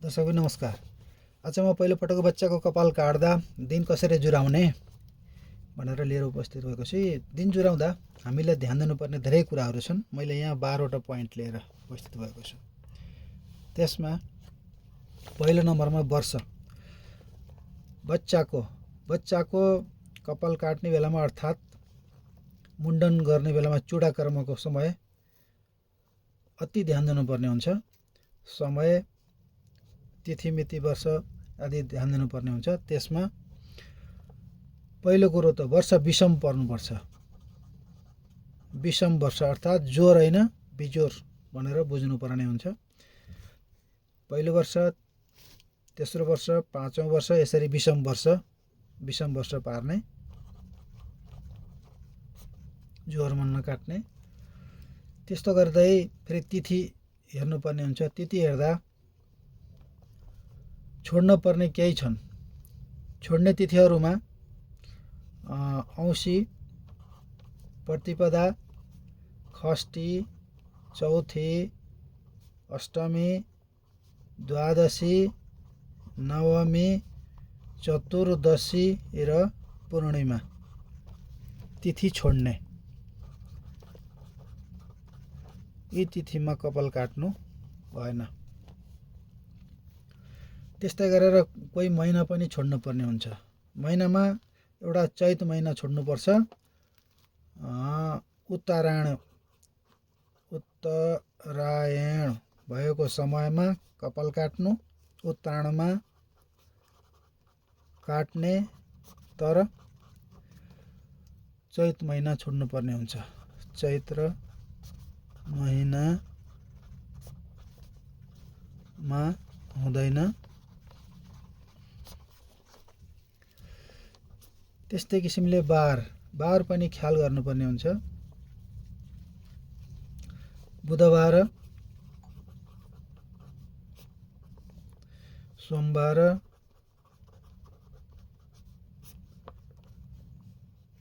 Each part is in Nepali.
दर्शक नमस्कार। आज म पहिलोपटक बच्चाको कपाल काट्दा दिन कसरी जुराउने भनेर लिएर उपस्थित भएको छु। दिन जुराउँदा हामीले ध्यान दिनुपर्ने धेरै कुराहरू छन्। मैले यहाँ 12वटा पोइन्ट लिएर उपस्थित भएको छु। त्यसमा पहिलो नम्बरमा वर्ष। बच्चाको कपाल काट्ने बेलामा अर्थात् मुण्डन गर्ने बेलामा चुडा कर्मको समय अति ध्यान दिनुपर्ने हुन्छ। समय, तिथि, मिति, वर्ष आदि ध्यान दिनुपर्ने हुन्छ। त्यसमा पहिलो कुरो त वर्ष विषम पर्नुपर्छ। विषम वर्ष अर्थात् जोर होइन बिजोर भनेर बुझ्नुपर्ने हुन्छ। पहिलो वर्ष, तेस्रो वर्ष, पाँचौं वर्ष यसरी विषम वर्ष पार्ने, जोरमा नकाट्ने। त्यस्तो गर्दै फेरि तिथि हेर्नुपर्ने हुन्छ। तिथि हेर्दा छोड्न पर्ने केही छन्। छोड्ने तिथिहरूमा औँसी, प्रतिपदा, खष्टी, चौथी, अष्टमी, द्वादशी, नवमी, चतुर्दशी र पूर्णिमा तिथि छोड्ने। यी तिथिमा कपाल काट्नु भएन। त्यस्तै गरेर कोही महिना पनि छोड्नु पर्ने हुन्छ। महिनामा एउटा चैत महिना छोड्नुपर्छ। उत्तरायण भएको समयमा कपाल काट्नु। उत्तरायणमा काट्ने, तर चैत महिना छोड्नुपर्ने हुन्छ। चैत्र महिनामा हुँदैन। त्यस्तै किसिमले बार पनि ख्याल गर्नुपर्ने हुन्छ। बुधबार, सोमबार,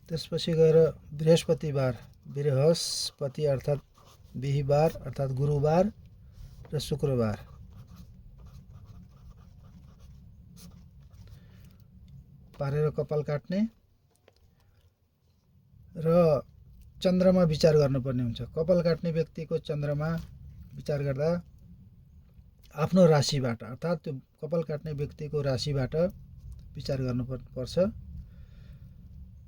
त्यसपछि गएर बृहस्पति अर्थात् बिहीबार अर्थात् गुरुबार र शुक्रबार पारेर कपाल काट्ने र चन्द्रमा विचार गर्नुपर्ने हुन्छ। कपाल काट्ने व्यक्तिको चन्द्रमा विचार गर्दा आफ्नो राशिबाट अर्थात् त्यो कपाल काट्ने व्यक्तिको राशिबाट विचार गर्नुपर्छ।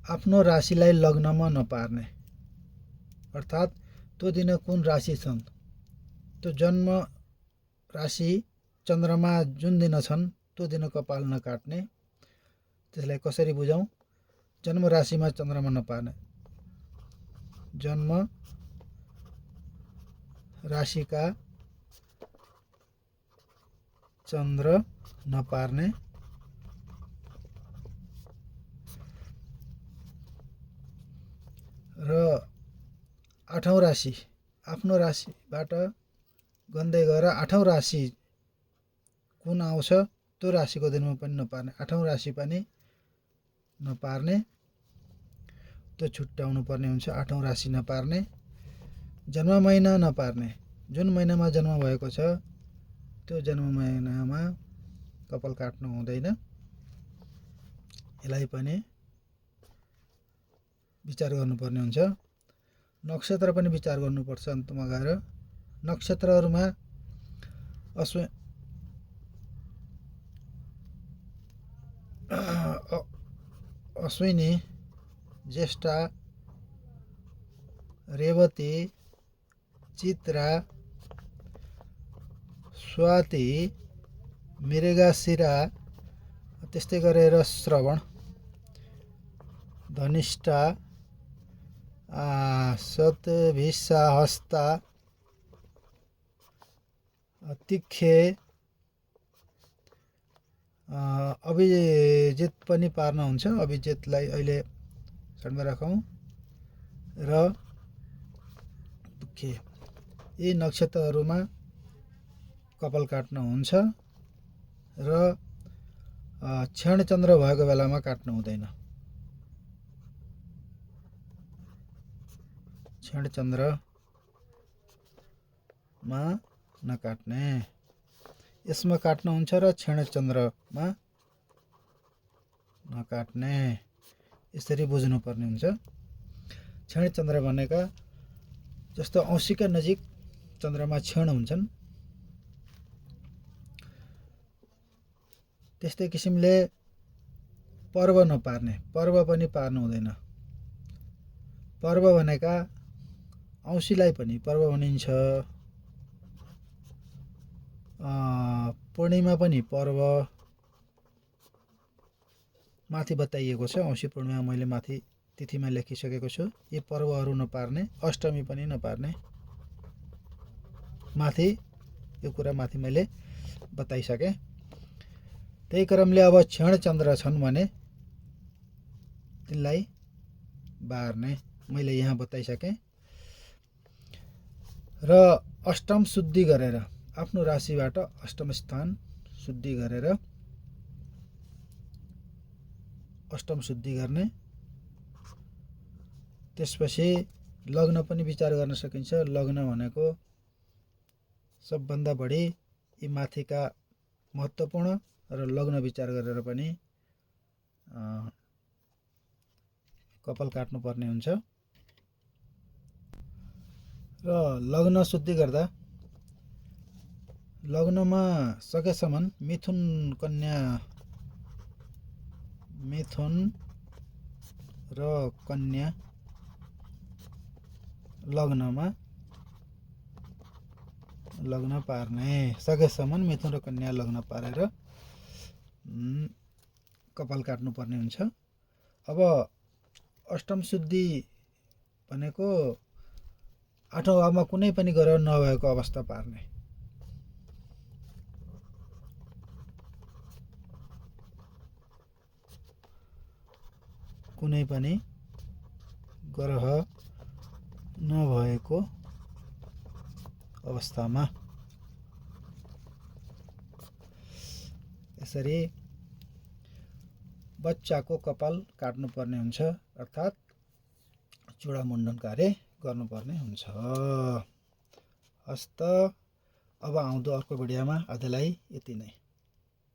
आफ्नो राशिलाई लग्नमा नपार्ने, अर्थात् त्यो दिन कुन राशि छन्, त्यो जन्म राशि चन्द्रमा जुन दिन छन् त्यो दिन कपाल नकाट्ने। त्यसलाई कसरी बुझौँ? जन्म राशिमा चन्द्रमा नपार्ने। जन्म राशिका चन्द्र नपार्ने। र 8औं राशि आफ्नो राशिबाट गन्दै गएर 8औं राशि कुन आउँछ त्यो राशिको दिनमा पनि नपार्ने। 8औं राशि पनि नपार्ने, त्यो छुट्याउनु पर्ने हुन्छ। 8औं राशि नपार्ने। जन्म महिना नपार्ने। जुन महिनामा जन्म भएको छ त्यो जन्म महिनामा कपाल काट्नु हुँदैन। यसलाई पनि विचार गर्नुपर्ने हुन्छ। नक्षत्र पनि विचार गर्नुपर्छ। अन्तमा गएर नक्षत्रहरूमा अश्विनी, ज्येष्ठा, रेवती, चित्रा, स्वाति, मृगशिरा, त्यस्तै गरेर श्रवण, धनिष्ठा, शतभिषा, हस्ता, तिखे, अभिजित पनि पार्न हुन्छ। अभिजितलाई अहिले साइडमा राखौँ। र दुखे, यी नक्षत्रहरूमा कपाल काट्न हुन्छ। र क्षणचन्द्र भएको बेलामा काट्नु हुँदैन। क्षणचन्द्रमा नकाट्ने। यसमा काट्नुहुन्छ र क्षणचन्द्रमा नकाट्ने, यसरी बुझ्नुपर्ने हुन्छ। क्षणचन्द्र भनेका जस्तो औँसीका नजिक चन्द्रमा क्षण हुन्छन्, त्यस्तै किसिमले पर्व नपार्ने, पर्व पनि पार्नु हुँदैन। पर्व भनेका औँसीलाई पनि पर्व भनिन्छ, पूर्णिमा पनि पर्व माथि बताइएको छ। औँसी पूर्णिमा मैले माथि तिथिमा लेखिसकेको छु। यी पर्वहरू नपार्ने, अष्टमी पनि नपार्ने, माथि यो कुरा माथि मैले बताइसकेँ। त्यही क्रमले अब क्षणचन्द्र छन् भने तिनलाई बार्ने मैले यहाँ बताइसकेँ। र अष्टम शुद्धि गरेर, आफ्नो राशिबाट अष्टम स्थान शुद्धि गरेर अष्टम शुद्धि गर्ने। त्यसपछि लग्न पनि विचार गर्न सकिन्छ। लग्न भनेको सबभन्दा बढी यी माथिका महत्त्वपूर्ण र लग्न विचार गरेर पनि कपाल काट्नुपर्ने हुन्छ। र लग्न शुद्धि गर्दा लग्नमा सकेसम्म मिथुन र कन्या लग्न पार्ने, सकेसम्म मिथुन र कन्या लग्न पारेर कपाल काट्नुपर्ने हुन्छ। अब अष्टम शुद्धि भनेको 8औं भावमा कुनै पनि ग्रह नभएको अवस्था पार्ने। कुनै पनि ग्रह नभएको अवस्थामा यसरी बच्चाको कपाल काट्नुपर्ने हुन्छ, अर्थात् चूडामुण्डन कार्य गर्नुपर्ने हुन्छ। हस्त अब आउँदो अर्को भिडियोमा आजलाई यति नै।